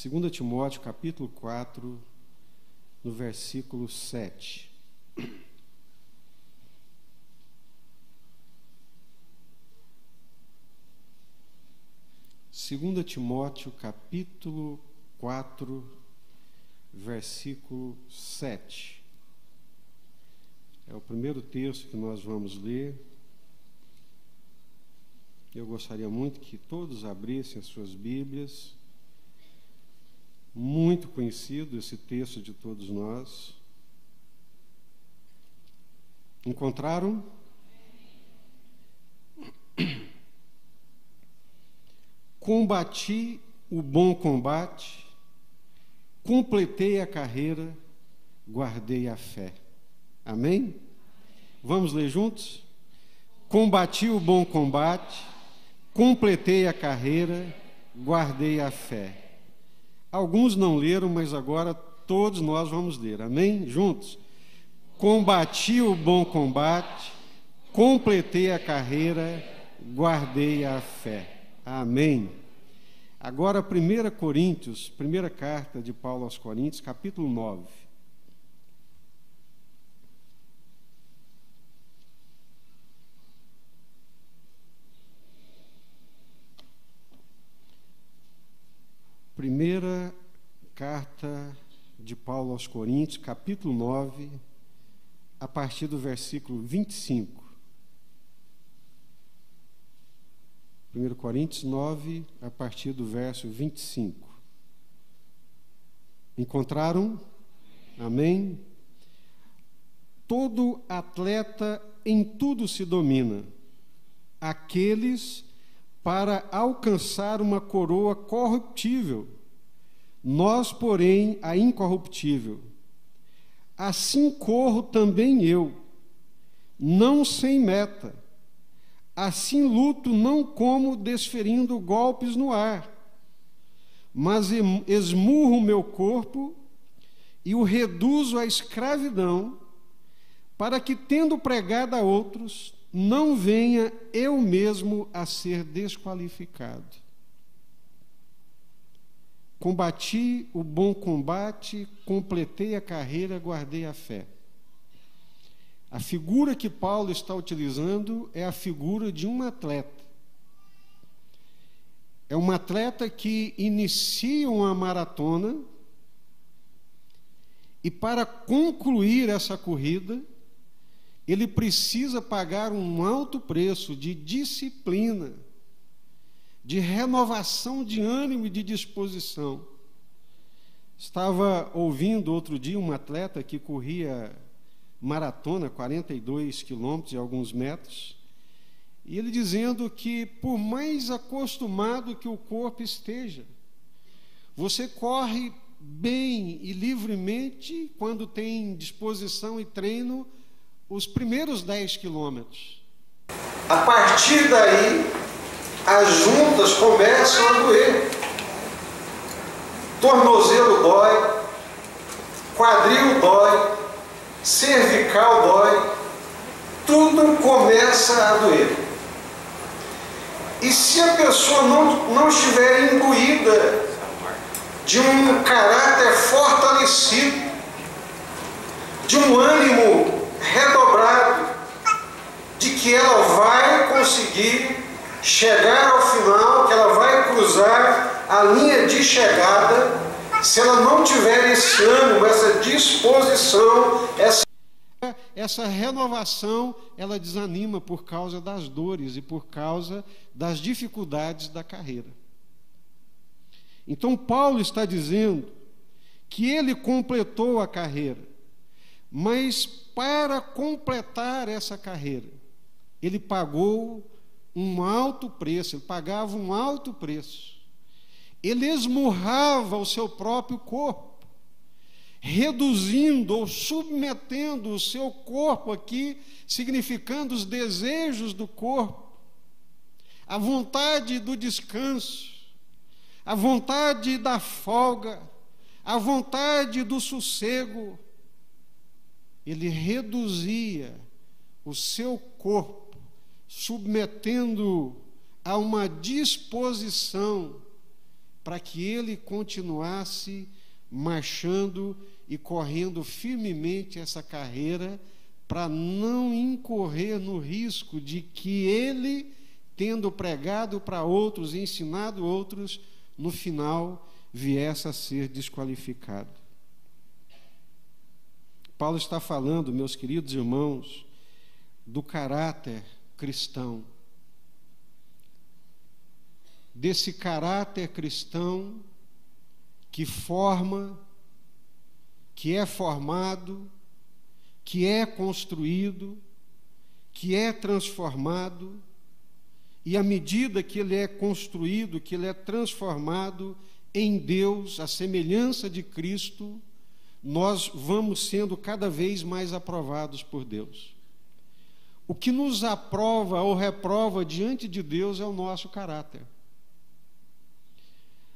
2 Timóteo, capítulo 4, no versículo 7. Segunda Timóteo, capítulo 4, versículo 7. É o primeiro texto que nós vamos ler. Eu gostaria muito que todos abrissem as suas Bíblias. Muito conhecido esse texto de todos nós. Encontraram? Combati o bom combate, completei a carreira, guardei a fé. Amém? Vamos ler juntos? Combati o bom combate, completei a carreira, guardei a fé. Alguns não leram, mas agora todos nós vamos ler. Amém? Juntos. Combati o bom combate, completei a carreira, guardei a fé. Amém. Agora, 1 Coríntios, primeira carta de Paulo aos Coríntios, capítulo 9. Primeira carta de Paulo aos Coríntios, capítulo 9, a partir do versículo 25. 1 Coríntios 9, a partir do verso 25. Encontraram? Amém? Todo atleta em tudo se domina, aqueles para alcançar uma coroa corruptível, nós, porém, a incorruptível. Assim corro também eu, não sem meta. Assim luto não como desferindo golpes no ar, mas esmurro o meu corpo e o reduzo à escravidão, para que, tendo pregado a outros, não venha eu mesmo a ser desqualificado. Combati o bom combate, completei a carreira, guardei a fé. A figura que Paulo está utilizando é a figura de um atleta. É um atleta que inicia uma maratona e, para concluir essa corrida, ele precisa pagar um alto preço de disciplina, de renovação de ânimo e de disposição. Estava ouvindo outro dia um atleta que corria maratona, 42 quilômetros e alguns metros, e ele dizendo que, por mais acostumado que o corpo esteja, você corre bem e livremente quando tem disposição e treino os primeiros 10 quilômetros. A partir daí, as juntas começam a doer. Tornozelo dói, quadril dói, cervical dói, tudo começa a doer. E se a pessoa não estiver imbuída de um caráter fortalecido, de um ânimo redobrado, de que ela vai conseguir chegar ao final, que ela vai cruzar a linha de chegada, se ela não tiver esse ânimo, essa disposição, essa renovação, ela desanima por causa das dores e por causa das dificuldades da carreira. Então Paulo está dizendo que ele completou a carreira, mas para completar essa carreira, ele pagou um alto preço, ele pagava um alto preço. Ele esmurrava o seu próprio corpo, reduzindo ou submetendo o seu corpo aqui, significando os desejos do corpo, a vontade do descanso, a vontade da folga, a vontade do sossego. Ele reduzia o seu corpo, submetendo a uma disposição para que ele continuasse marchando e correndo firmemente essa carreira, para não incorrer no risco de que ele, tendo pregado para outros, ensinado outros, no final viesse a ser desqualificado. Paulo está falando, meus queridos irmãos, do caráter cristão. Desse caráter cristão que forma, que é formado, que é construído, que é transformado, e à medida que ele é construído, que ele é transformado em Deus, à semelhança de Cristo, nós vamos sendo cada vez mais aprovados por Deus. O que nos aprova ou reprova diante de Deus é o nosso caráter.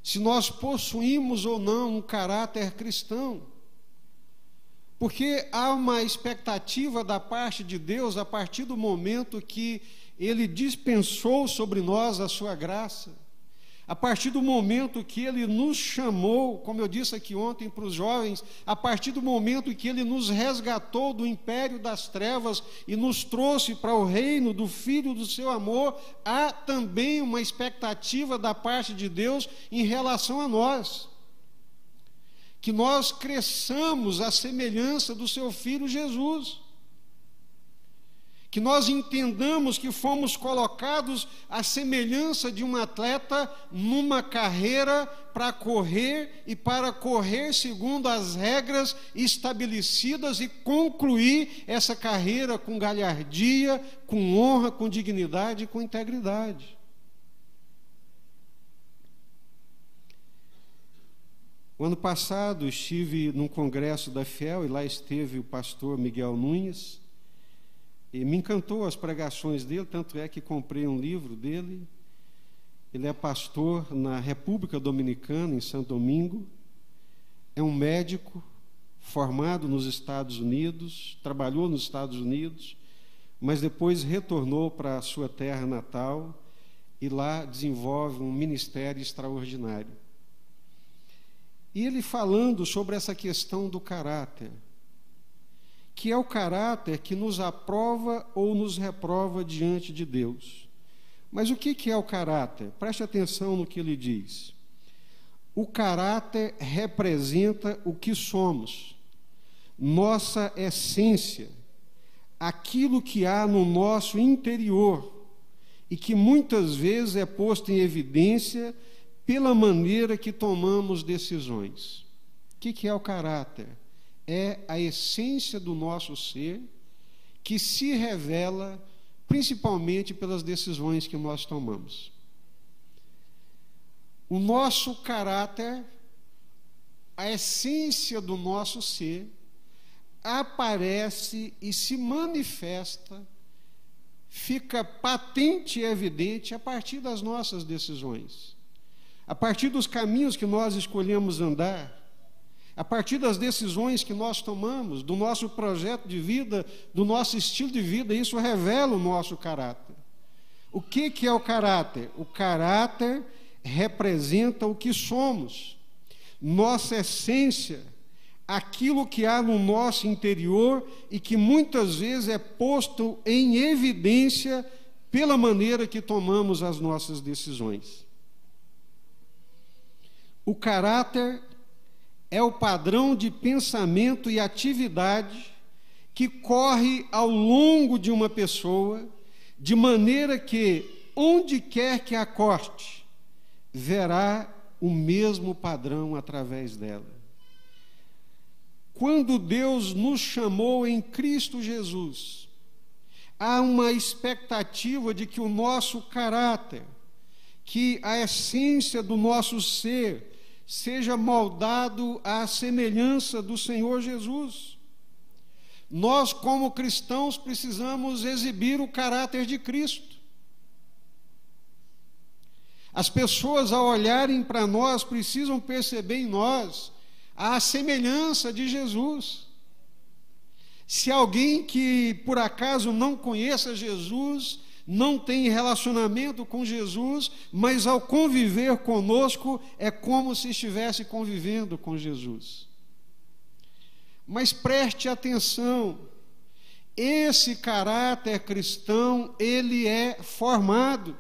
Se nós possuímos ou não um caráter cristão, porque há uma expectativa da parte de Deus a partir do momento que Ele dispensou sobre nós a sua graça, a partir do momento que Ele nos chamou, como eu disse aqui ontem para os jovens, a partir do momento que Ele nos resgatou do império das trevas e nos trouxe para o reino do Filho do seu amor, há também uma expectativa da parte de Deus em relação a nós, que nós cresçamos à semelhança do seu Filho Jesus, que nós entendamos que fomos colocados à semelhança de um atleta numa carreira para correr e para correr segundo as regras estabelecidas e concluir essa carreira com galhardia, com honra, com dignidade e com integridade. O ano passado estive num congresso da FIEL e lá esteve o pastor Miguel Nunes. E me encantou as pregações dele, tanto é que comprei um livro dele. Ele é pastor na República Dominicana, em Santo Domingo. É um médico formado nos Estados Unidos, trabalhou nos Estados Unidos, mas depois retornou para a sua terra natal e lá desenvolve um ministério extraordinário. E ele falando sobre essa questão do caráter, que é o caráter que nos aprova ou nos reprova diante de Deus. Mas o que é o caráter? Preste atenção no que ele diz. O caráter representa o que somos, nossa essência, aquilo que há no nosso interior e que muitas vezes é posto em evidência pela maneira que tomamos decisões. O que é o caráter? É a essência do nosso ser que se revela principalmente pelas decisões que nós tomamos. O nosso caráter, a essência do nosso ser, aparece e se manifesta, fica patente e evidente a partir das nossas decisões, a partir dos caminhos que nós escolhemos andar, a partir das decisões que nós tomamos, do nosso projeto de vida, do nosso estilo de vida. Isso revela o nosso caráter. O que é o caráter? O caráter representa o que somos, nossa essência, aquilo que há no nosso interior e que muitas vezes é posto em evidência pela maneira que tomamos as nossas decisões. O caráter é o padrão de pensamento e atividade que corre ao longo de uma pessoa, de maneira que, onde quer que a corte, verá o mesmo padrão através dela. Quando Deus nos chamou em Cristo Jesus, há uma expectativa de que o nosso caráter, que a essência do nosso ser, seja moldado à semelhança do Senhor Jesus. Nós, como cristãos, precisamos exibir o caráter de Cristo. As pessoas, ao olharem para nós, precisam perceber em nós a semelhança de Jesus. Se alguém que, por acaso, não conheça Jesus, não tem relacionamento com Jesus, mas ao conviver conosco é como se estivesse convivendo com Jesus. Mas preste atenção, esse caráter cristão, ele é formado.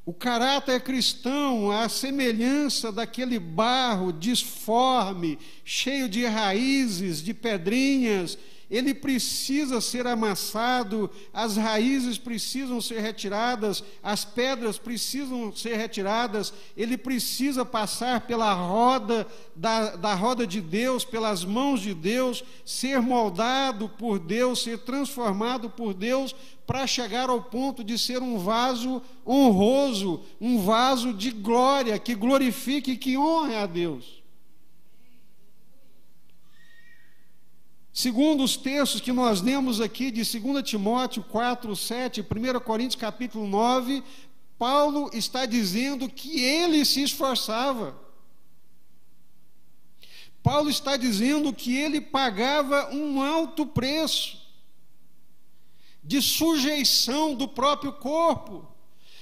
O caráter cristão, a semelhança daquele barro disforme, cheio de raízes, de pedrinhas, ele precisa ser amassado, as raízes precisam ser retiradas, as pedras precisam ser retiradas, ele precisa passar pela roda, da roda de Deus, pelas mãos de Deus, ser moldado por Deus, ser transformado por Deus, para chegar ao ponto de ser um vaso honroso, um vaso de glória, que glorifique e que honre a Deus. Segundo os textos que nós lemos aqui de 2 Timóteo 4, 7, 1 Coríntios capítulo 9, Paulo está dizendo que ele se esforçava. Paulo está dizendo que ele pagava um alto preço de sujeição do próprio corpo,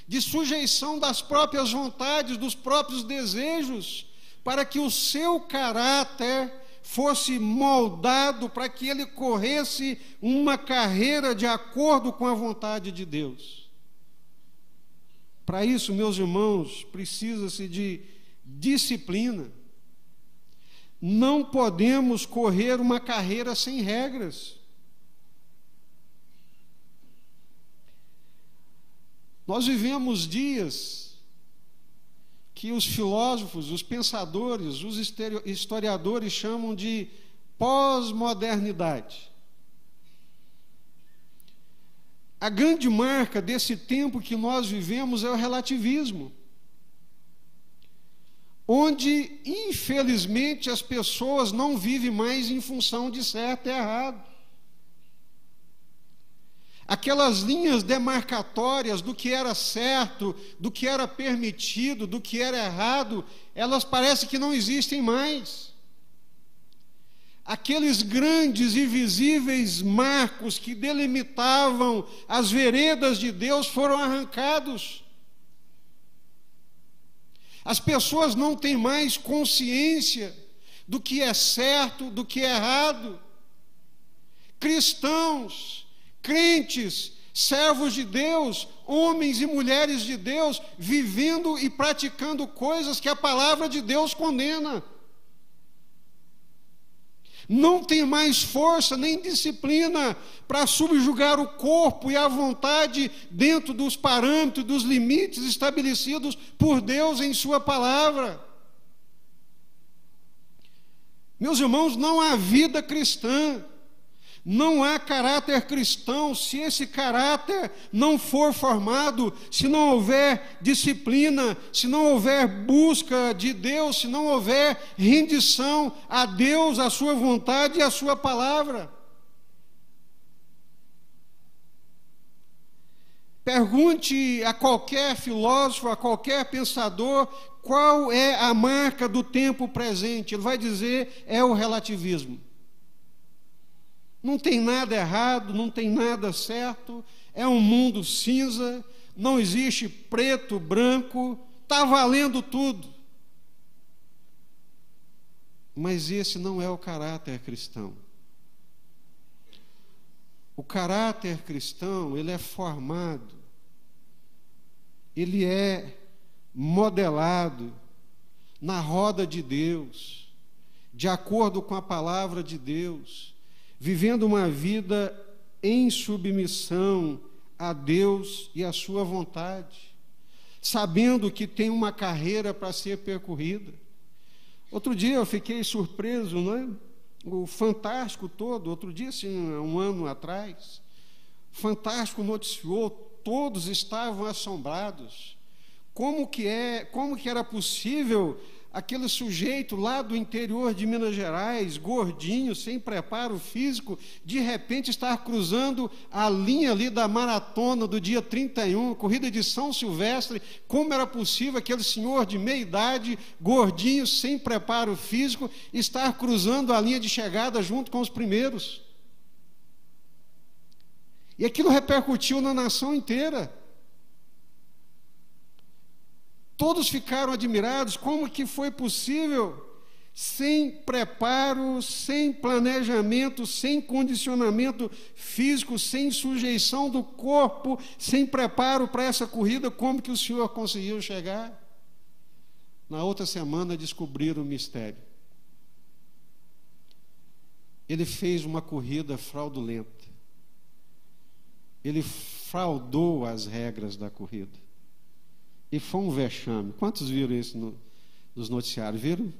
de sujeição das próprias vontades, dos próprios desejos, para que o seu caráter fosse moldado, para que ele corresse uma carreira de acordo com a vontade de Deus. Para isso, meus irmãos, precisa-se de disciplina. Não podemos correr uma carreira sem regras. Nós vivemos dias que os filósofos, os pensadores, os historiadores chamam de pós-modernidade. A grande marca desse tempo que nós vivemos é o relativismo, onde, infelizmente, as pessoas não vivem mais em função de certo e errado. Aquelas linhas demarcatórias do que era certo, do que era permitido, do que era errado, elas parecem que não existem mais. Aqueles grandes e visíveis marcos que delimitavam as veredas de Deus foram arrancados. As pessoas não têm mais consciência do que é certo, do que é errado. Cristãos, crentes, servos de Deus, homens e mulheres de Deus, vivendo e praticando coisas que a palavra de Deus condena. Não tem mais força nem disciplina para subjugar o corpo e a vontade dentro dos parâmetros, dos limites estabelecidos por Deus em sua palavra. Meus irmãos, não há vida cristã, não há caráter cristão se esse caráter não for formado, se não houver disciplina, se não houver busca de Deus, se não houver rendição a Deus, a sua vontade e a sua palavra. Pergunte a qualquer filósofo, a qualquer pensador, qual é a marca do tempo presente. Ele vai dizer, é o relativismo. Não tem nada errado, não tem nada certo, é um mundo cinza, não existe preto, branco, está valendo tudo. Mas esse não é o caráter cristão. O caráter cristão, ele é formado, ele é modelado na roda de Deus, de acordo com a palavra de Deus, vivendo uma vida em submissão a Deus e à sua vontade, sabendo que tem uma carreira para ser percorrida. Outro dia eu fiquei surpreso, não é? O Fantástico todo, outro dia, assim, um ano atrás, o Fantástico noticiou, todos estavam assombrados. Como que era possível aquele sujeito lá do interior de Minas Gerais, gordinho, sem preparo físico, de repente estar cruzando a linha ali da maratona do dia 31, corrida de São Silvestre? Como era possível aquele senhor de meia idade, gordinho, sem preparo físico, estar cruzando a linha de chegada junto com os primeiros? E aquilo repercutiu na nação inteira. Todos ficaram admirados, como que foi possível, sem preparo, sem planejamento, sem condicionamento físico, sem sujeição do corpo, sem preparo para essa corrida, como que o senhor conseguiu chegar? Na outra semana descobriram o mistério. Ele fez uma corrida fraudulenta. Ele fraudou as regras da corrida. E foi um vexame. Quantos viram isso nos noticiários? Viram?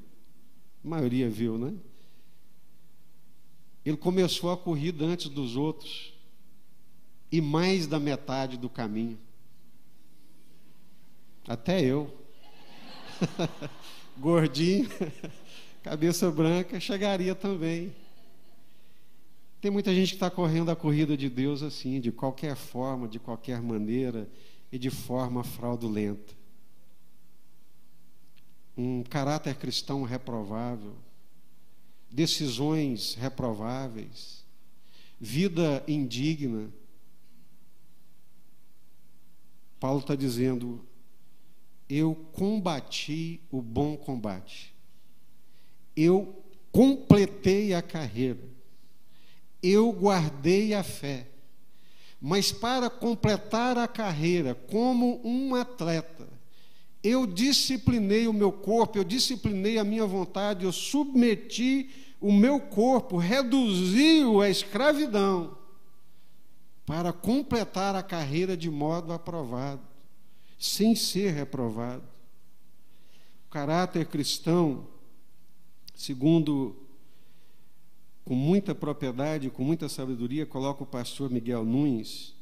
A maioria viu, né? Ele começou a corrida antes dos outros. E mais da metade do caminho. Até eu. Gordinho, cabeça branca, chegaria também. Tem muita gente que está correndo a corrida de Deus assim, de qualquer forma, de qualquer maneira e de forma fraudulenta. Um caráter cristão reprovável, decisões reprováveis, vida indigna. Paulo está dizendo: eu combati o bom combate, eu completei a carreira, eu guardei a fé. Mas para completar a carreira como um atleta, eu disciplinei o meu corpo, eu disciplinei a minha vontade, eu submeti o meu corpo, reduzi-o à escravidão, para completar a carreira de modo aprovado, sem ser reprovado. O caráter cristão, segundo, com muita propriedade, com muita sabedoria, coloca o pastor Miguel Nunes,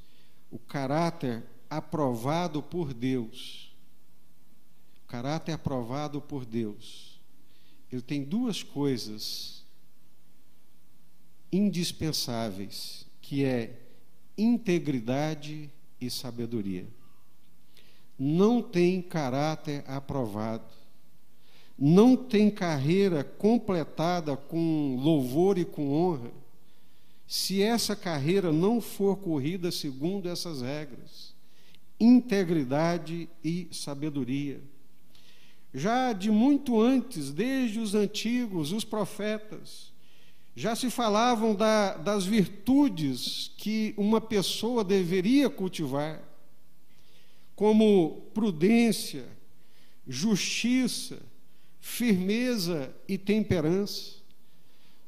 o caráter aprovado por Deus. O caráter aprovado por Deus. Ele tem duas coisas indispensáveis, que é integridade e sabedoria. Não tem caráter aprovado, não tem carreira completada com louvor e com honra, se essa carreira não for corrida segundo essas regras, integridade e sabedoria. Já de muito antes, desde os antigos, os profetas, já se falavam das virtudes que uma pessoa deveria cultivar, como prudência, justiça, firmeza e temperança.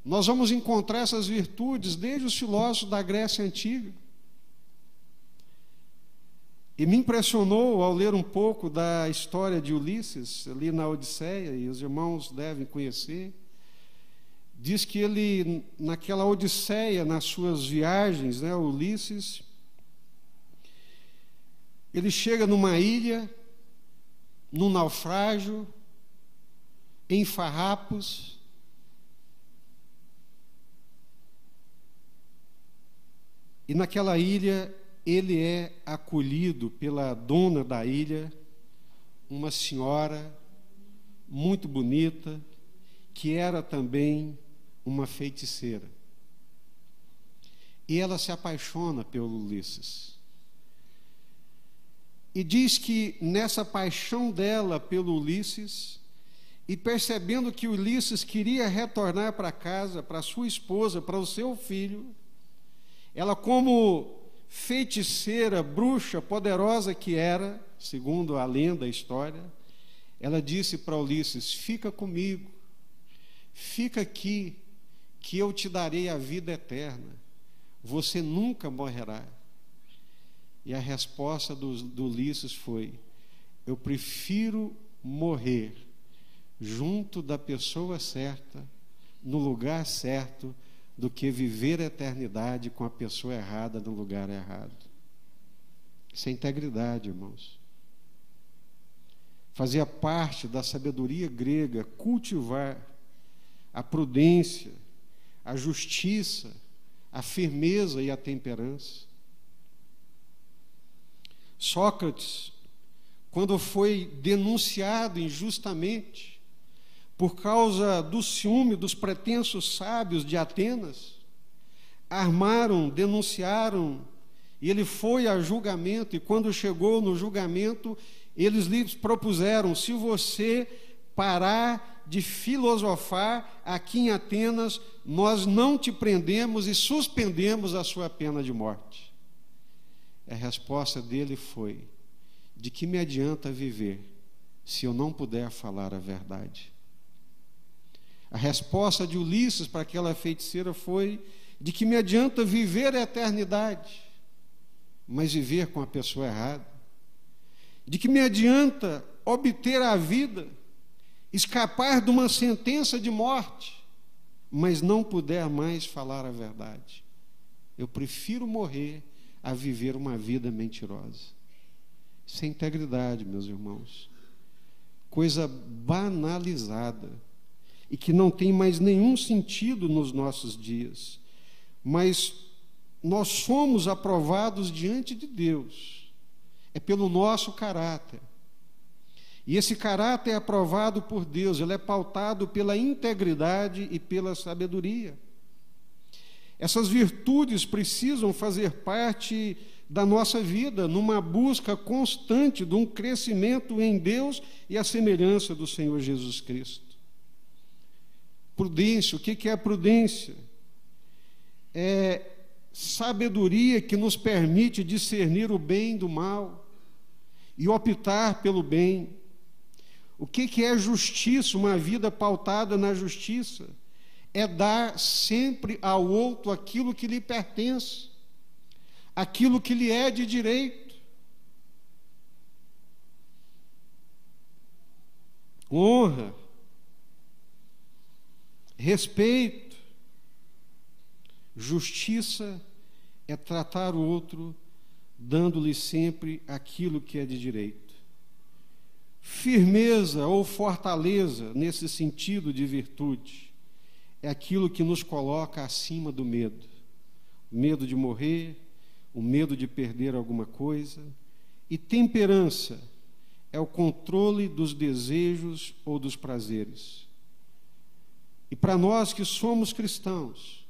Nós vamos encontrar essas virtudes desde os filósofos da Grécia Antiga. E me impressionou ao ler um pouco da história de Ulisses, ali na Odisseia, e os irmãos devem conhecer. Diz que ele, naquela Odisseia, nas suas viagens, né, Ulisses, ele chega numa ilha, num naufrágio, em farrapos, e naquela ilha ele é acolhido pela dona da ilha, uma senhora muito bonita, que era também uma feiticeira. E ela se apaixona pelo Ulisses. E diz que nessa paixão dela pelo Ulisses, e percebendo que Ulisses queria retornar para casa, para sua esposa, para o seu filho, ela, como feiticeira, bruxa, poderosa que era, segundo a lenda, a história, ela disse para Ulisses: fica comigo, fica aqui, que eu te darei a vida eterna, você nunca morrerá. E a resposta do Ulisses foi: eu prefiro morrer junto da pessoa certa, no lugar certo, do que viver a eternidade com a pessoa errada no lugar errado. Isso é integridade, irmãos. Fazia parte da sabedoria grega cultivar a prudência, a justiça, a firmeza e a temperança. Sócrates, quando foi denunciado injustamente por causa do ciúme dos pretensos sábios de Atenas, armaram, denunciaram e ele foi a julgamento, e quando chegou no julgamento, eles lhe propuseram: se você parar de filosofar aqui em Atenas, nós não te prendemos e suspendemos a sua pena de morte. A resposta dele foi: de que me adianta viver se eu não puder falar a verdade? A resposta de Ulisses para aquela feiticeira foi: de que me adianta viver a eternidade, mas viver com a pessoa errada? De que me adianta obter a vida, escapar de uma sentença de morte, mas não puder mais falar a verdade? Eu prefiro morrer a viver uma vida mentirosa. Isso é integridade, meus irmãos. Coisa banalizada e que não tem mais nenhum sentido nos nossos dias. Mas nós somos aprovados diante de Deus, é pelo nosso caráter. E esse caráter é aprovado por Deus, ele é pautado pela integridade e pela sabedoria. Essas virtudes precisam fazer parte da nossa vida, numa busca constante de um crescimento em Deus e a semelhança do Senhor Jesus Cristo. Prudência, o que é a prudência? É sabedoria que nos permite discernir o bem do mal e optar pelo bem. O que é justiça? Uma vida pautada na justiça é dar sempre ao outro aquilo que lhe pertence, aquilo que lhe é de direito. Honra, respeito. Justiça é tratar o outro dando-lhe sempre aquilo que é de direito. Firmeza ou fortaleza, nesse sentido de virtude, é aquilo que nos coloca acima do medo. O medo de morrer, o medo de perder alguma coisa. E temperança é o controle dos desejos ou dos prazeres. E para nós que somos cristãos,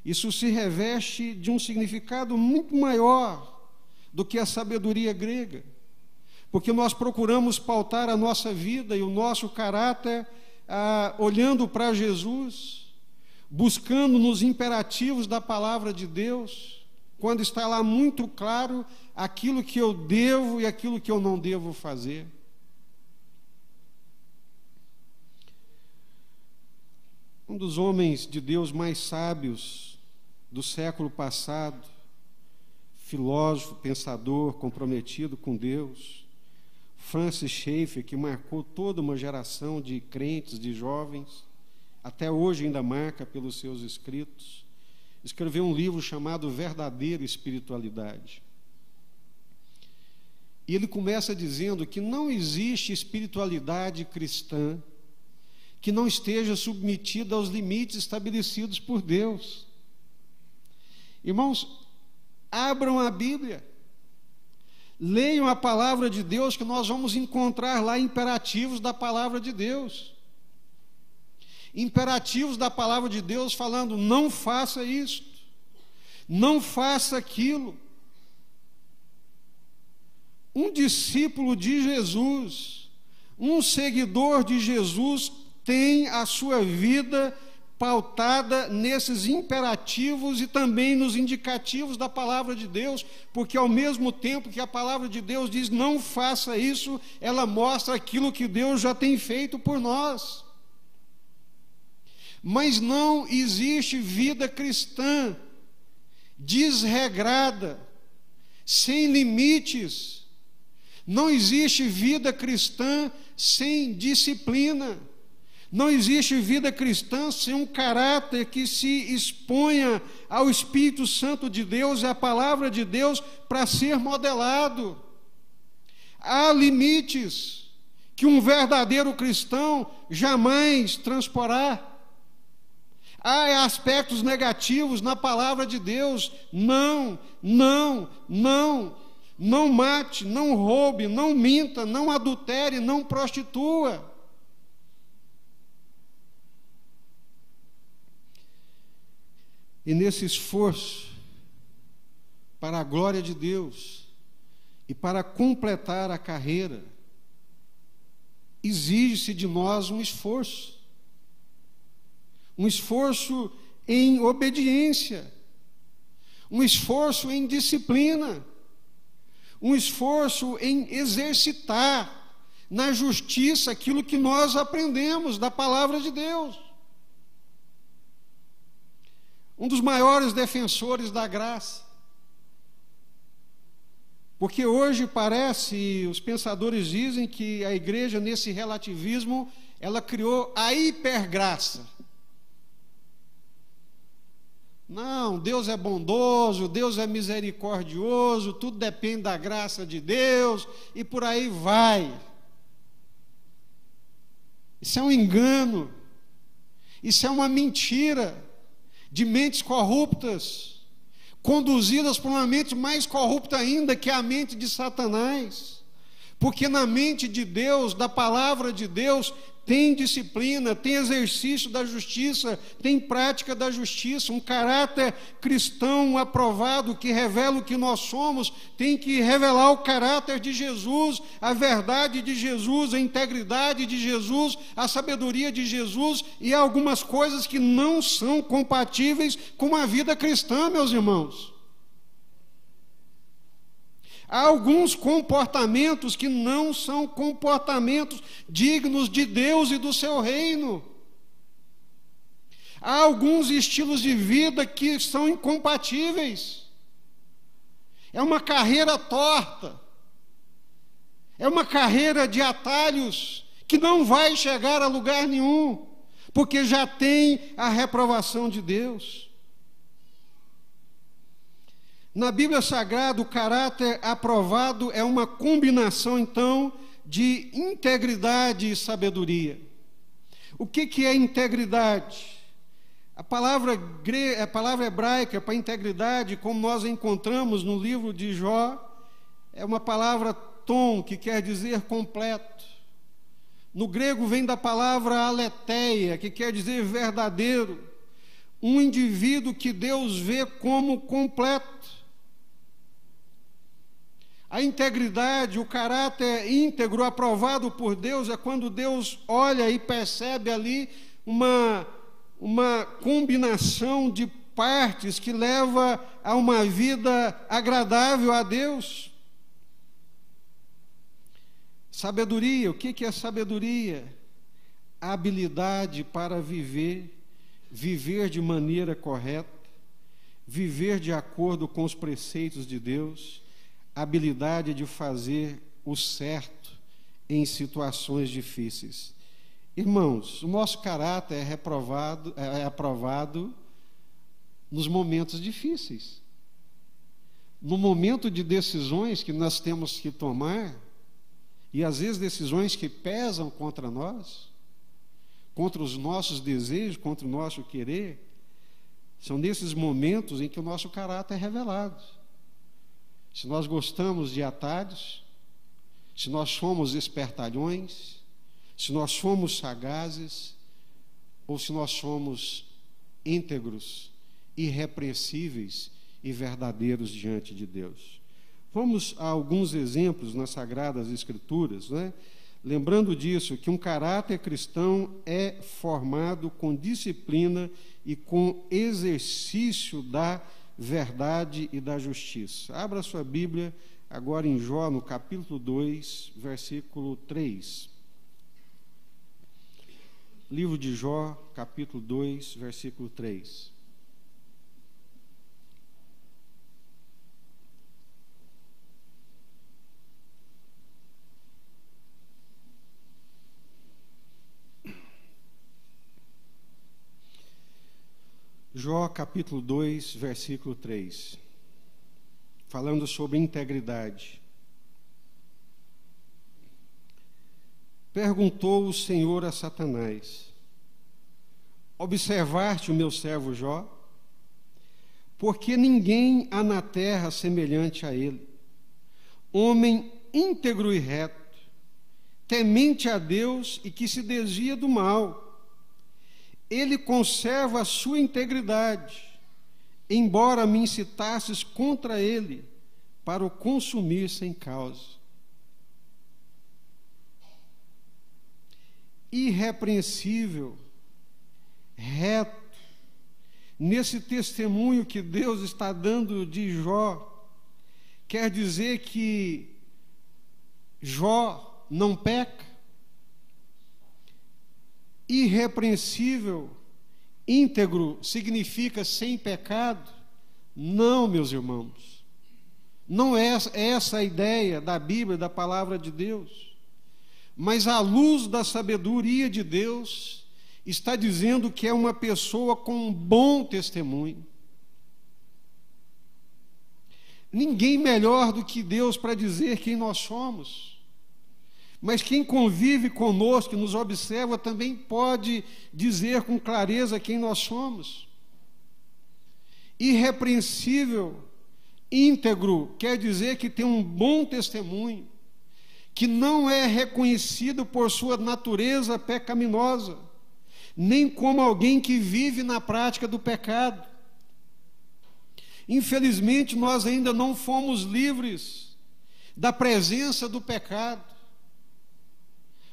isso se reveste de um significado muito maior do que a sabedoria grega, porque nós procuramos pautar a nossa vida e o nosso caráter olhando para Jesus, buscando nos imperativos da palavra de Deus, quando está lá muito claro aquilo que eu devo e aquilo que eu não devo fazer. Um dos homens de Deus mais sábios do século passado, filósofo, pensador, comprometido com Deus, Francis Schaeffer, que marcou toda uma geração de crentes, de jovens, até hoje ainda marca pelos seus escritos, escreveu um livro chamado Verdadeira Espiritualidade. E ele começa dizendo que não existe espiritualidade cristã que não esteja submetida aos limites estabelecidos por Deus. Irmãos, abram a Bíblia, leiam a palavra de Deus, que nós vamos encontrar lá imperativos da palavra de Deus. Imperativos da palavra de Deus falando: não faça isto, não faça aquilo. Um discípulo de Jesus, um seguidor de Jesus, tem a sua vida pautada nesses imperativos e também nos indicativos da palavra de Deus, porque ao mesmo tempo que a palavra de Deus diz não faça isso, ela mostra aquilo que Deus já tem feito por nós. Mas não existe vida cristã desregrada, sem limites. Não existe vida cristã sem disciplina. Não existe vida cristã sem um caráter que se exponha ao Espírito Santo de Deus e à palavra de Deus para ser modelado. Há limites que um verdadeiro cristão jamais transporá. Há aspectos negativos na palavra de Deus. Não mate, não roube, não minta, não adultere, não prostitua. E nesse esforço para a glória de Deus e para completar a carreira, exige-se de nós um esforço em obediência, um esforço em disciplina, um esforço em exercitar na justiça aquilo que nós aprendemos da palavra de Deus. Um dos maiores defensores da graça, porque hoje parece, os pensadores dizem que a igreja, nesse relativismo, ela criou a hipergraça. Não, Deus é bondoso, Deus é misericordioso, tudo depende da graça de Deus, e por aí vai. Isso é um engano, isso é uma mentira de mentes corruptas, conduzidas por uma mente mais corrupta ainda, que é a mente de Satanás. Porque na mente de Deus, da palavra de Deus, tem disciplina, tem exercício da justiça, tem prática da justiça. Um caráter cristão aprovado, que revela o que nós somos, tem que revelar o caráter de Jesus, a verdade de Jesus, a integridade de Jesus, a sabedoria de Jesus, e há algumas coisas que não são compatíveis com a vida cristã, meus irmãos. Há alguns comportamentos que não são comportamentos dignos de Deus e do seu reino. Há alguns estilos de vida que são incompatíveis. É uma carreira torta. É uma carreira de atalhos que não vai chegar a lugar nenhum, porque já tem a reprovação de Deus. Na Bíblia Sagrada, o caráter aprovado é uma combinação, então, de integridade e sabedoria. O que é integridade? A palavra hebraica para integridade, como nós encontramos no livro de Jó, é uma palavra tom, que quer dizer completo. No grego vem da palavra aletheia, que quer dizer verdadeiro. Um indivíduo que Deus vê como completo. A integridade, o caráter íntegro aprovado por Deus é quando Deus olha e percebe ali uma combinação de partes que leva a uma vida agradável a Deus. Sabedoria, o que é sabedoria? A habilidade para viver de maneira correta, viver de acordo com os preceitos de Deus, a habilidade de fazer o certo em situações difíceis. Irmãos, o nosso caráter é aprovado nos momentos difíceis. No momento de decisões que nós temos que tomar, e às vezes decisões que pesam contra nós, contra os nossos desejos, contra o nosso querer, são nesses momentos em que o nosso caráter é revelado. Se nós gostamos de atalhos, se nós somos espertalhões, se nós somos sagazes, ou se nós somos íntegros, irrepreensíveis e verdadeiros diante de Deus. Vamos a alguns exemplos nas Sagradas Escrituras, né? Lembrando disso, que um caráter cristão é formado com disciplina e com exercício da verdade e da justiça. Abra sua Bíblia agora em Jó, no capítulo 2, versículo 3. Livro de Jó, capítulo 2, versículo 3. Jó, capítulo 2, versículo 3, falando sobre integridade. Perguntou o Senhor a Satanás: observaste o meu servo Jó? Porque ninguém há na terra semelhante a ele, homem íntegro e reto, temente a Deus e que se desvia do mal. Ele conserva a sua integridade embora me incitasses contra ele para o consumir sem causa. Irrepreensível, reto, nesse testemunho que Deus está dando de Jó, quer dizer que Jó não peca? Irrepreensível, íntegro, significa sem pecado? Não, meus irmãos. Não é essa a ideia da Bíblia, da palavra de Deus. Mas à luz da sabedoria de Deus, está dizendo que é uma pessoa com um bom testemunho. Ninguém melhor do que Deus para dizer quem nós somos. Mas quem convive conosco, nos observa, também pode dizer com clareza quem nós somos. Irrepreensível, íntegro, quer dizer que tem um bom testemunho, que não é reconhecido por sua natureza pecaminosa, nem como alguém que vive na prática do pecado. Infelizmente, nós ainda não fomos livres da presença do pecado.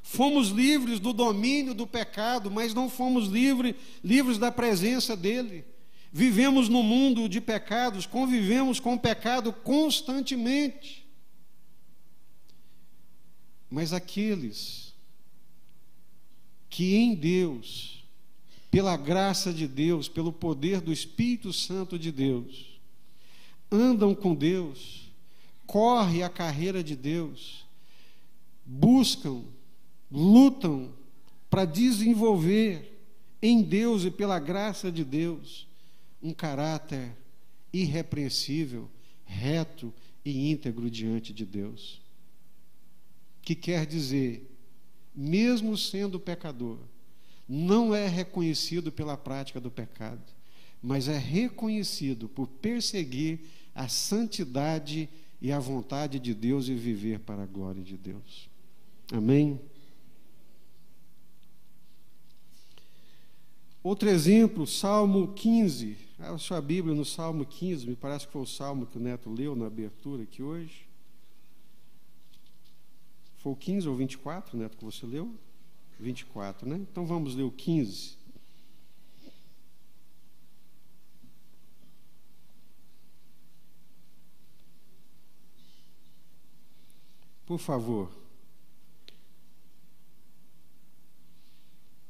Fomos livres do domínio do pecado, mas não fomos livres da presença dele. Vivemos no mundo de pecados, convivemos com o pecado constantemente. Mas aqueles que em Deus, pela graça de Deus, pelo poder do Espírito Santo de Deus, andam com Deus, correm a carreira de Deus, buscam, lutam para desenvolver em Deus e pela graça de Deus um caráter irrepreensível, reto e íntegro diante de Deus. Que quer dizer, mesmo sendo pecador, não é reconhecido pela prática do pecado, mas é reconhecido por perseguir a santidade e a vontade de Deus e viver para a glória de Deus. Amém? Outro exemplo, Salmo 15. A sua Bíblia no Salmo 15, me parece que foi o Salmo que o Neto leu na abertura aqui hoje. Foi o 15 ou 24, Neto, que você leu? 24, né? Então vamos ler o 15. Por favor.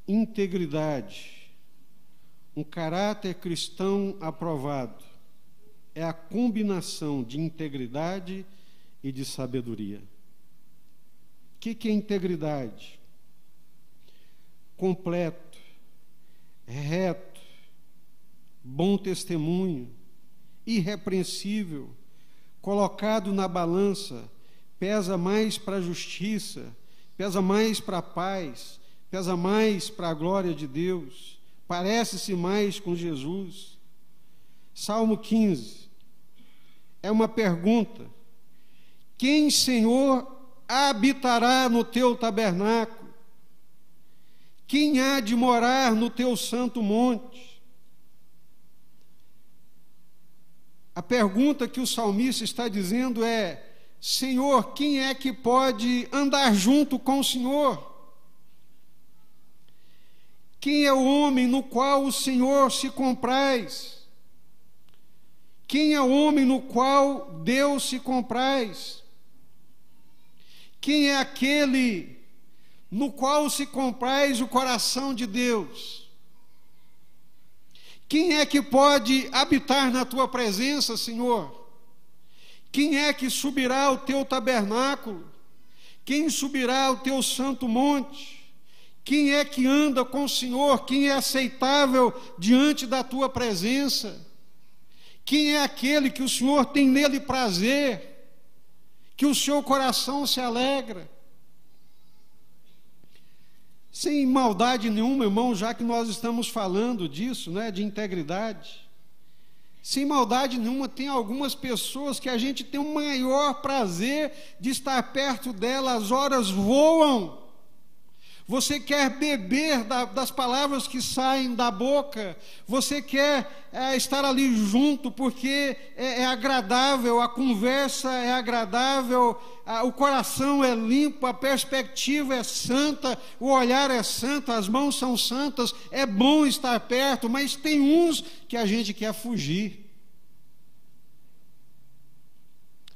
Integridade. Um caráter cristão aprovado é a combinação de integridade e de sabedoria. O que é integridade? Completo, reto, bom testemunho, irrepreensível, colocado na balança, pesa mais para a justiça, pesa mais para a paz, pesa mais para a glória de Deus, parece-se mais com Jesus. Salmo 15 é uma pergunta: quem, Senhor, habitará no teu tabernáculo? Quem há de morar no teu santo monte? A pergunta que o salmista está dizendo é: Senhor, quem é que pode andar junto com o Senhor? Quem é o homem no qual o Senhor se compraz? Quem é o homem no qual Deus se compraz? Quem é aquele no qual se compraz o coração de Deus? Quem é que pode habitar na tua presença, Senhor? Quem é que subirá ao teu tabernáculo? Quem subirá ao teu santo monte? Quem é que anda com o Senhor? Quem é aceitável diante da tua presença? Quem é aquele que o Senhor tem nele prazer? Que o seu coração se alegra? Sem maldade nenhuma, irmão, já que nós estamos falando disso, né, de integridade. Sem maldade nenhuma, tem algumas pessoas que a gente tem o maior prazer de estar perto delas, as horas voam. Você quer beber das palavras que saem da boca, você quer estar ali junto, porque é agradável, a conversa é agradável, o coração é limpo, a perspectiva é santa, o olhar é santo, as mãos são santas, é bom estar perto, mas tem uns que a gente quer fugir.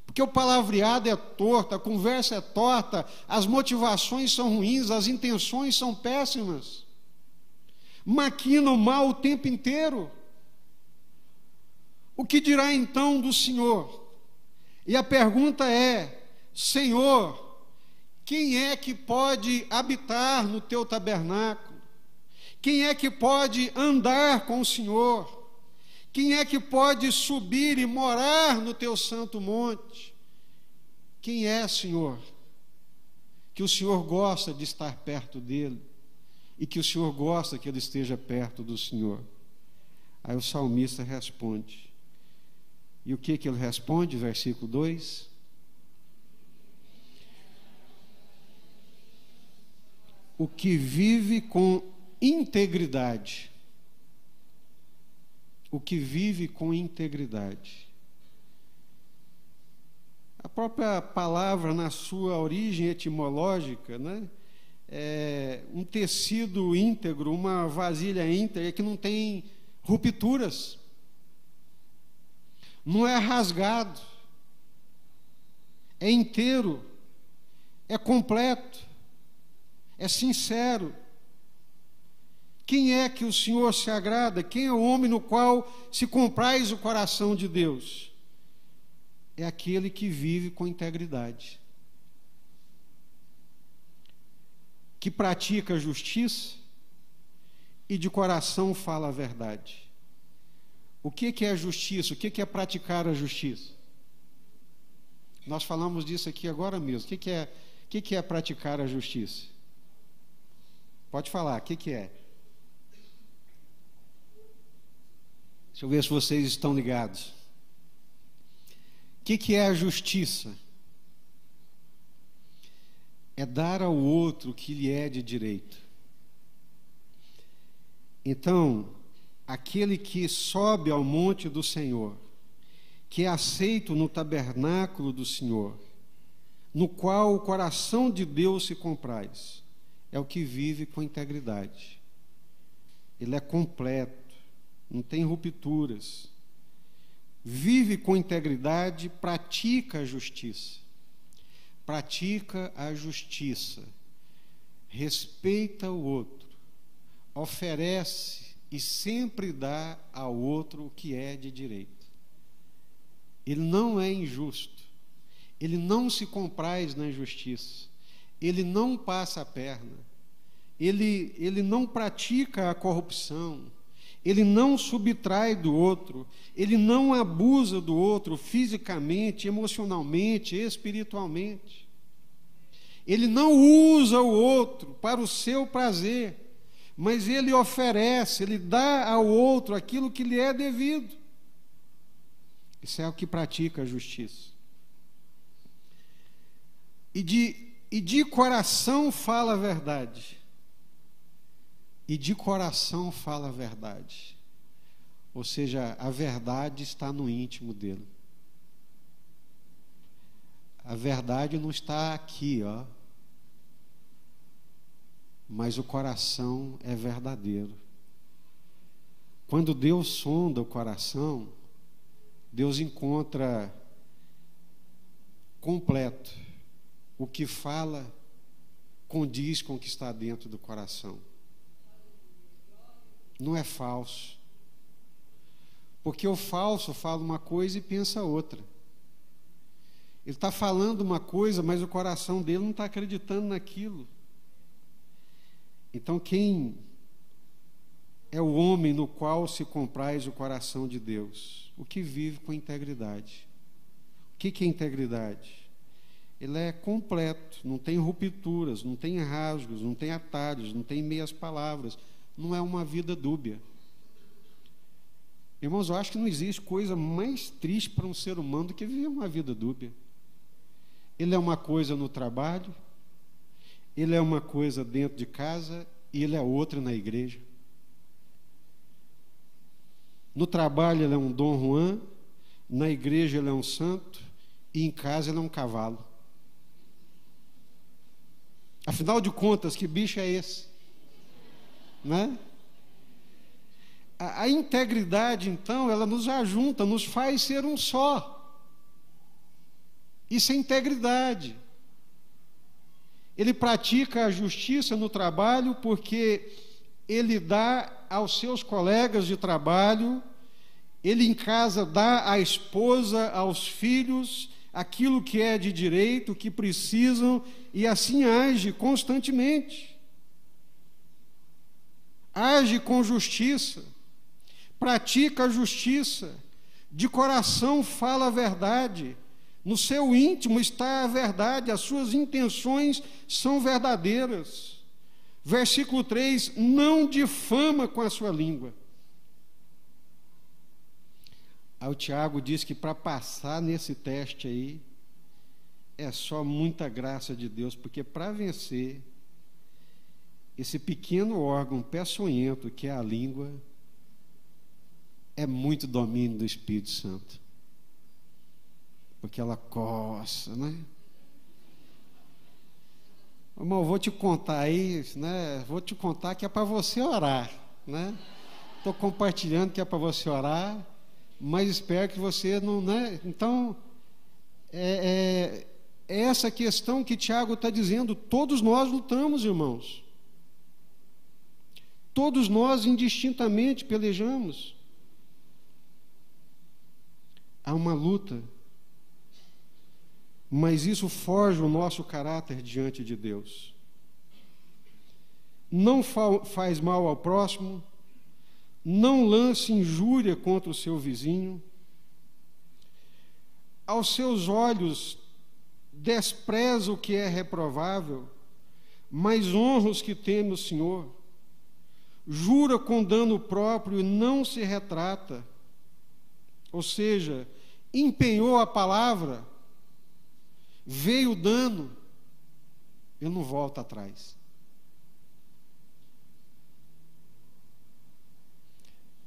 Porque o palavreado é torto, a conversa é torta, as motivações são ruins, as intenções são péssimas. Maquinam mal o tempo inteiro. O que dirá então do Senhor? E a pergunta é: Senhor, quem é que pode habitar no teu tabernáculo? Quem é que pode andar com o Senhor? Quem é que pode subir e morar no teu santo monte? Quem é, Senhor, que o Senhor gosta de estar perto dele e que o Senhor gosta que ele esteja perto do Senhor? Aí o salmista responde. E o que ele responde? Versículo 2. O que vive com integridade. O que vive com integridade. A própria palavra, na sua origem etimológica, né, é um tecido íntegro, uma vasilha íntegra que não tem rupturas, não é rasgado, é inteiro, é completo, é sincero. Quem é que o Senhor se agrada? Quem é o homem no qual se compraz o coração de Deus? É aquele que vive com integridade, que pratica a justiça e de coração fala a verdade. O que é a justiça? O que é praticar a justiça? Nós falamos disso aqui agora mesmo. O que é praticar a justiça? Pode falar, o que é? Deixa eu ver se vocês estão ligados. O que é a justiça? É dar ao outro o que lhe é de direito. Então, aquele que sobe ao monte do Senhor, que é aceito no tabernáculo do Senhor, no qual o coração de Deus se compraz, é o que vive com integridade. Ele é completo, não tem rupturas, vive com integridade, pratica a justiça, respeita o outro, oferece e sempre dá ao outro o que é de direito. Ele não é injusto, ele não se compraz na injustiça, ele não passa a perna, ele não pratica a corrupção, ele não subtrai do outro, ele não abusa do outro fisicamente, emocionalmente, espiritualmente. Ele não usa o outro para o seu prazer, mas ele oferece, ele dá ao outro aquilo que lhe é devido. Isso é o que pratica a justiça. E de coração fala a verdade. E de coração fala a verdade. Ou seja, a verdade está no íntimo dele. A verdade não está aqui, ó. Mas o coração é verdadeiro. Quando Deus sonda o coração, Deus encontra completo. O que fala condiz com o que está dentro do coração. Não é falso. Porque o falso fala uma coisa e pensa outra. Ele está falando uma coisa, mas o coração dele não está acreditando naquilo. Então, quem é o homem no qual se compraz o coração de Deus? O que vive com integridade. O que é integridade? Ele é completo, não tem rupturas, não tem rasgos, não tem atalhos, não tem meias palavras. Não é uma vida dúbia. Irmãos, eu acho que não existe coisa mais triste para um ser humano do que viver uma vida dúbia. Ele é uma coisa no trabalho, ele é uma coisa dentro de casa e ele é outra na igreja. No trabalho ele é um Dom Juan, na igreja ele é um santo e em casa ele é um cavalo. Afinal de contas, que bicho é esse? Né? A integridade, então, ela nos ajunta, nos faz ser um só. Isso é integridade. Ele pratica a justiça no trabalho porque ele dá aos seus colegas de trabalho, ele em casa dá à esposa, aos filhos, aquilo que é de direito, que precisam, e assim age constantemente. Age com justiça, pratica a justiça, de coração fala a verdade, no seu íntimo está a verdade, as suas intenções são verdadeiras. Versículo 3, não difama com a sua língua. Aí o Tiago diz que para passar nesse teste aí, é só muita graça de Deus, porque para vencer esse pequeno órgão peçonhento que é a língua, é muito domínio do Espírito Santo. Porque ela coça, né? Irmão, vou te contar aí, né? Vou te contar que é para você orar, né? Estou compartilhando que é para você orar, mas espero que você não, né? Então, é essa questão que Tiago está dizendo, todos nós lutamos, irmãos. Todos nós indistintamente pelejamos. Há uma luta, mas isso forja o nosso caráter diante de Deus. Não faz mal ao próximo, não lance injúria contra o seu vizinho, aos seus olhos despreza o que é reprovável, mas honra os que temem o Senhor, jura com dano próprio e não se retrata, ou seja, empenhou a palavra, veio o dano, eu não volto atrás.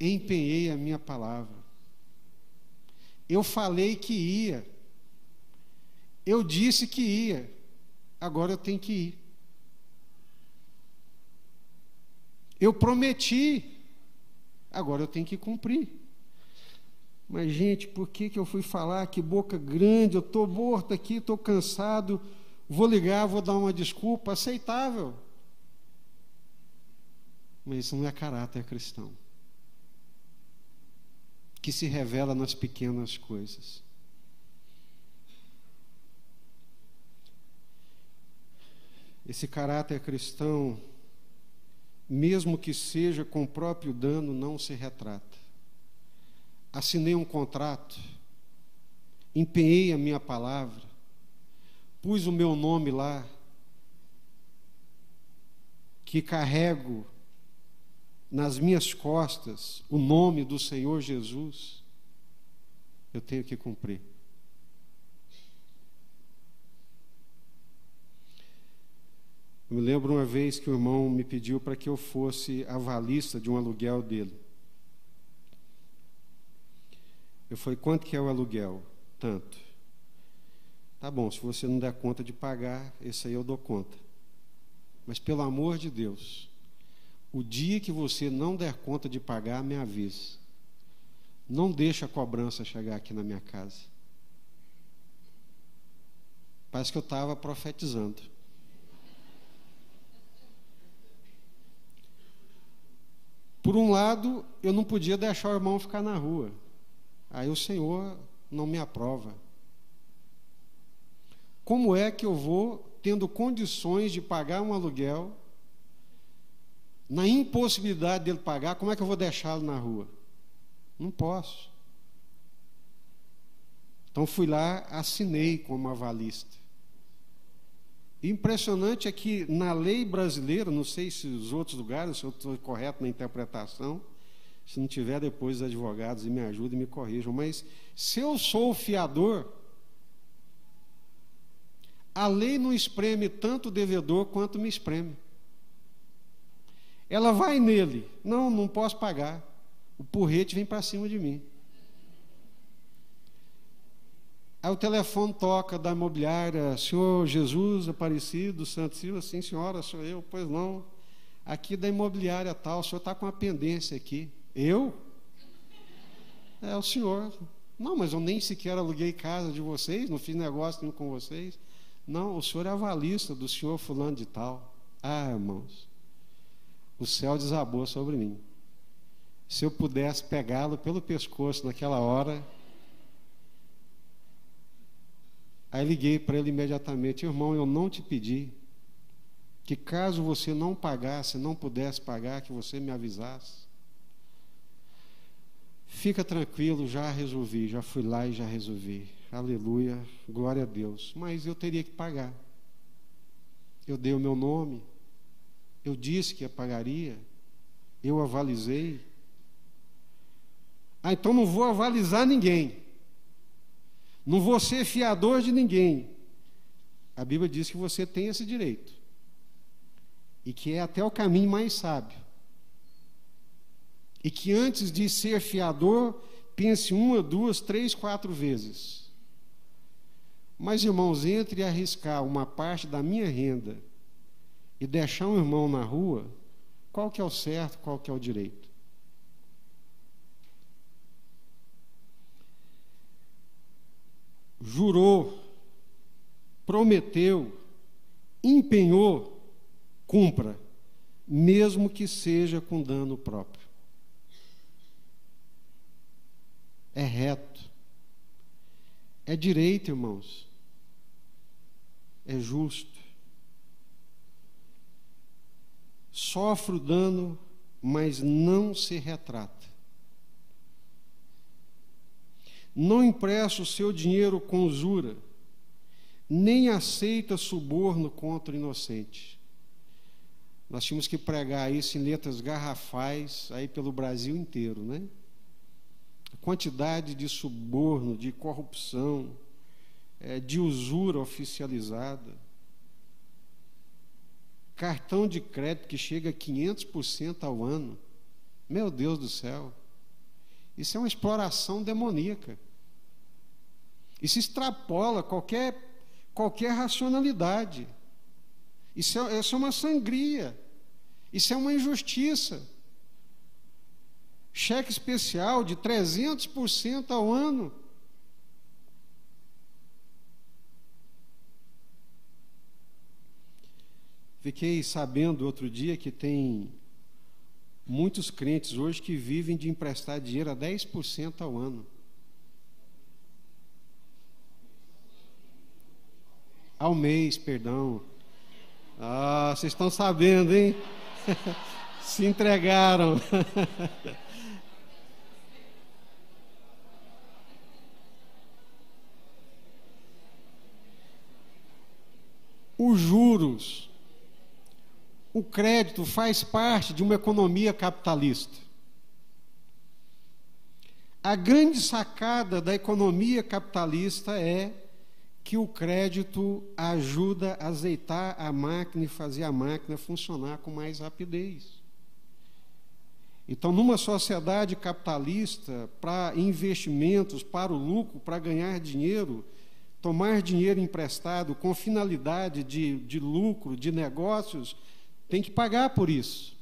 Empenhei a minha palavra. Eu falei que ia. Eu disse que ia. Agora eu tenho que ir. Eu prometi. Agora eu tenho que cumprir. Mas, gente, por que eu fui falar? Que boca grande, eu estou morto aqui, estou cansado, vou ligar, vou dar uma desculpa, aceitável. Mas isso não é caráter cristão, que se revela nas pequenas coisas. Esse caráter cristão, mesmo que seja com o próprio dano, não se retrata. Assinei um contrato, empenhei a minha palavra, pus o meu nome lá, que carrego nas minhas costas o nome do Senhor Jesus, eu tenho que cumprir. Eu me lembro uma vez que o irmão me pediu para que eu fosse avalista de um aluguel dele. Eu falei, quanto que é o aluguel? Tanto. Tá bom, se você não der conta de pagar, esse aí eu dou conta. Mas pelo amor de Deus, o dia que você não der conta de pagar, me avise. Não deixe a cobrança chegar aqui na minha casa. Parece que eu estava profetizando. Por um lado, eu não podia deixar o irmão ficar na rua. Aí o Senhor não me aprova. Como é que eu vou, tendo condições de pagar um aluguel, na impossibilidade dele pagar, como é que eu vou deixá-lo na rua? Não posso. Então fui lá, assinei como avalista. Impressionante é que na lei brasileira, não sei se os outros lugares, se eu estou correto na interpretação, se não tiver, depois os advogados me ajudem e me corrijam, mas se eu sou o fiador, A lei não espreme tanto o devedor quanto me espreme. Ela vai nele, não posso pagar. O porrete vem para cima de mim. Aí o telefone toca da imobiliária: senhor Jesus Aparecido, Santo Silva. Sim, senhora, sou eu. Pois não, aqui da imobiliária tal, o senhor está com uma pendência aqui. Eu? É o senhor. Não, mas eu nem sequer aluguei casa de vocês, não fiz negócio nenhum com vocês. Não, o senhor é avalista do senhor fulano de tal. Ah, irmãos, o céu desabou sobre mim. Se eu pudesse pegá-lo pelo pescoço naquela hora. Aí liguei para ele imediatamente: irmão, eu não te pedi que caso você não pagasse, não pudesse pagar, que você me avisasse. Fica tranquilo, já resolvi, já fui lá e já resolvi. Aleluia, glória a Deus. Mas eu teria que pagar. Eu dei o meu nome, eu disse que pagaria, eu avalizei. Ah, então não vou avalizar ninguém. Não vou ser fiador de ninguém. A Bíblia diz que você tem esse direito. E que é até o caminho mais sábio. E que antes de ser fiador, pense 1, 2, 3, 4 vezes. Mas, irmãos, entre arriscar uma parte da minha renda e deixar um irmão na rua, qual que é o certo, qual que é o direito? Jurou, prometeu, empenhou, cumpra, mesmo que seja com dano próprio. É reto, é direito, irmãos, é justo. Sofre o dano, mas não se retrata. Não empresta o seu dinheiro com usura, nem aceita suborno contra o inocente. Nós tínhamos que pregar isso em letras garrafais aí pelo Brasil inteiro, né? A quantidade de suborno, de corrupção, de usura oficializada. Cartão de crédito que chega a 500% ao ano. Meu Deus do céu. Isso é uma exploração demoníaca. Isso extrapola qualquer racionalidade. Isso é uma sangria. Isso é uma injustiça. Cheque especial de 300% ao ano. Fiquei sabendo outro dia que tem muitos crentes hoje que vivem de emprestar dinheiro a 10% ao ano. Ao mês, perdão. Ah, vocês estão sabendo, hein? Se entregaram. Os juros, o crédito faz parte de uma economia capitalista. A grande sacada da economia capitalista é que o crédito ajuda a azeitar a máquina e fazer a máquina funcionar com mais rapidez. Então, numa sociedade capitalista, para investimentos, para o lucro, para ganhar dinheiro, tomar dinheiro emprestado com finalidade de lucro, de negócios, tem que pagar por isso.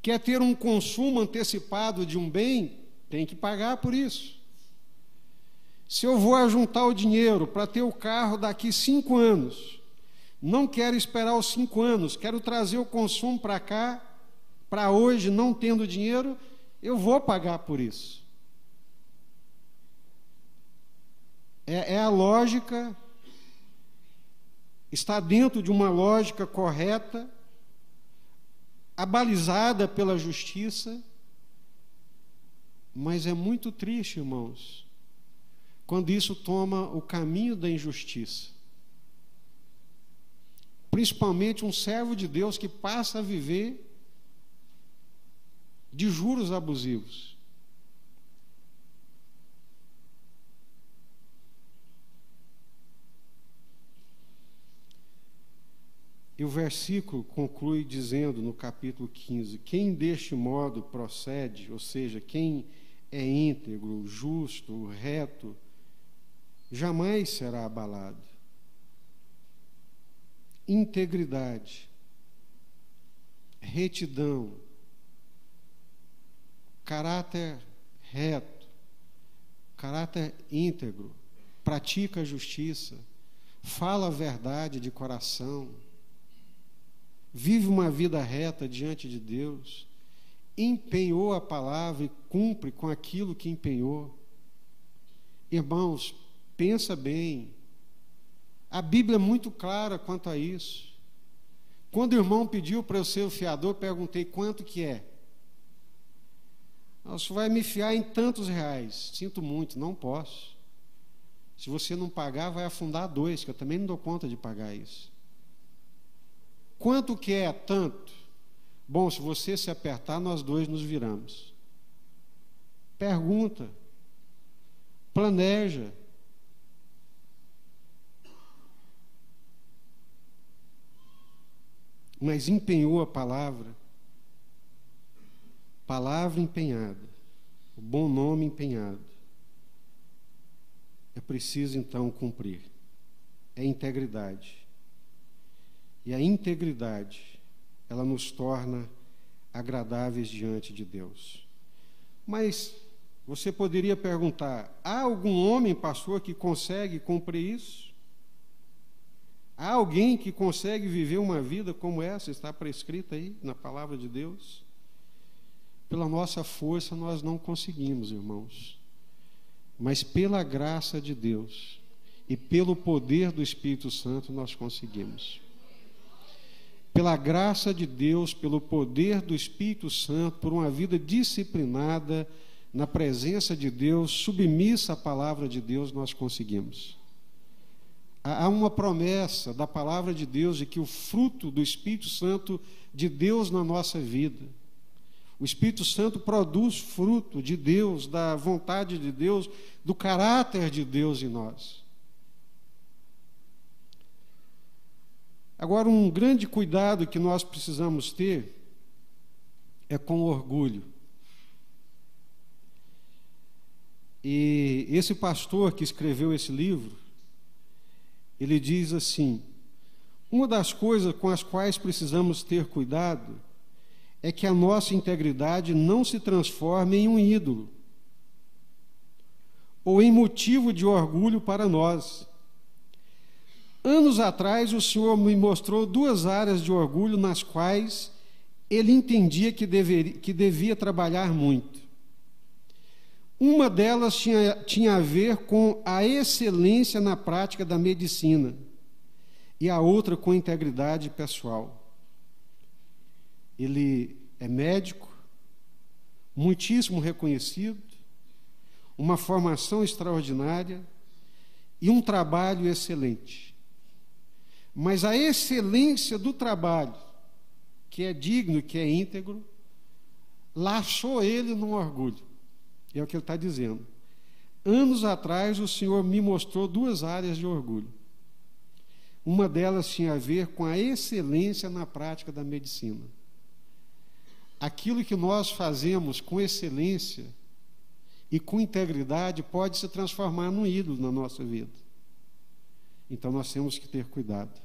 Quer ter um consumo antecipado de um bem, tem que pagar por isso. Se eu vou ajuntar o dinheiro para ter o carro daqui 5 anos, não quero esperar os 5 anos, quero trazer o consumo para cá, para hoje, não tendo dinheiro, eu vou pagar por isso. É a lógica, está dentro de uma lógica correta, abalizada pela justiça, mas é muito triste, irmãos, quando isso toma o caminho da injustiça. Principalmente um servo de Deus que passa a viver de juros abusivos. E o versículo conclui dizendo, no capítulo 15, quem deste modo procede, ou seja, quem é íntegro, justo, reto, jamais será abalado. Integridade, retidão, caráter reto, caráter íntegro, pratica a justiça, fala a verdade de coração, vive uma vida reta diante de Deus, empenhou a palavra e cumpre com aquilo que empenhou. Irmãos, pensa bem, a Bíblia é muito clara quanto a isso. Quando o irmão pediu para eu ser o fiador, eu perguntei quanto que é. Você vai me fiar em tantos reais. Sinto muito, não posso. Se você não pagar, vai afundar 2, que eu também não dou conta de pagar isso. Quanto que é? Tanto. Bom, se você se apertar, nós 2 nos viramos. Pergunta. Planeja. Mas empenhou a palavra. Palavra empenhada. O bom nome empenhado. É preciso, então, cumprir. É integridade. E a integridade, ela nos torna agradáveis diante de Deus. Mas você poderia perguntar, há algum homem, pastor, que consegue cumprir isso? Há alguém que consegue viver uma vida como essa, está prescrita aí na palavra de Deus? Pela nossa força nós não conseguimos, irmãos. Mas pela graça de Deus e pelo poder do Espírito Santo nós conseguimos. Pela graça de Deus, pelo poder do Espírito Santo, por uma vida disciplinada na presença de Deus, submissa à palavra de Deus, nós conseguimos. Há uma promessa da palavra de Deus de que o fruto do Espírito Santo de Deus na nossa vida, o Espírito Santo produz fruto de Deus, da vontade de Deus, do caráter de Deus em nós. Agora, um grande cuidado que nós precisamos ter é com o orgulho. E esse pastor que escreveu esse livro, ele diz assim: uma das coisas com as quais precisamos ter cuidado é que a nossa integridade não se transforme em um ídolo ou em motivo de orgulho para nós. Anos atrás, o Senhor me mostrou 2 áreas de orgulho nas quais ele entendia que devia trabalhar muito. Uma delas tinha a ver com a excelência na prática da medicina e a outra com integridade pessoal. Ele é médico, muitíssimo reconhecido, uma formação extraordinária e um trabalho excelente. Mas a excelência do trabalho, que é digno, que é íntegro, laçou ele num orgulho. É o que ele está dizendo. Anos atrás, o Senhor me mostrou 2 áreas de orgulho. Uma delas tinha a ver com a excelência na prática da medicina. Aquilo que nós fazemos com excelência e com integridade pode se transformar num ídolo na nossa vida. Então nós temos que ter cuidado.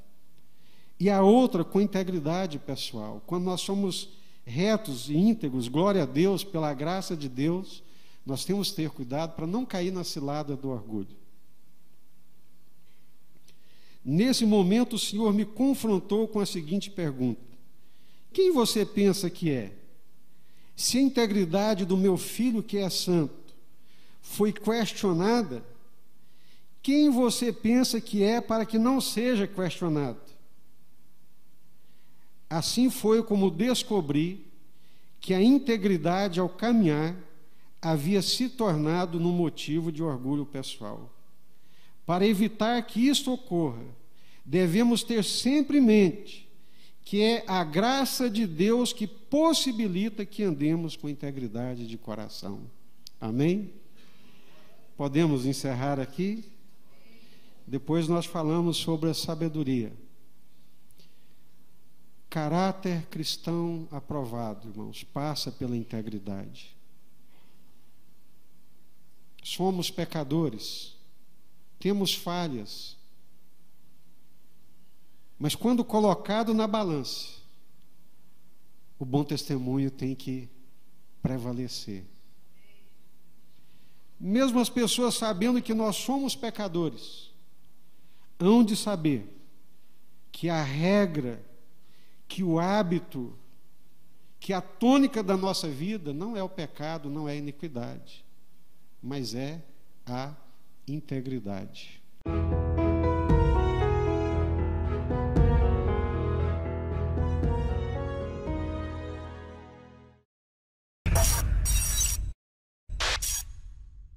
E a outra com integridade pessoal. Quando nós somos retos e íntegros, glória a Deus, pela graça de Deus, nós temos que ter cuidado para não cair na cilada do orgulho. Nesse momento, o Senhor me confrontou com a seguinte pergunta: quem você pensa que é? Se a integridade do meu filho, que é santo, foi questionada, quem você pensa que é para que não seja questionado? Assim foi como descobri que a integridade ao caminhar havia se tornado num motivo de orgulho pessoal. Para evitar que isto ocorra, devemos ter sempre em mente que é a graça de Deus que possibilita que andemos com integridade de coração. Amém? Podemos encerrar aqui? Depois nós falamos sobre a sabedoria. Caráter cristão aprovado, irmãos, passa pela integridade. Somos pecadores, temos falhas, mas quando colocado na balança, o bom testemunho tem que prevalecer. Mesmo as pessoas sabendo que nós somos pecadores, hão de saber que a regra, que o hábito, que a tônica da nossa vida não é o pecado, não é a iniquidade, mas é a integridade.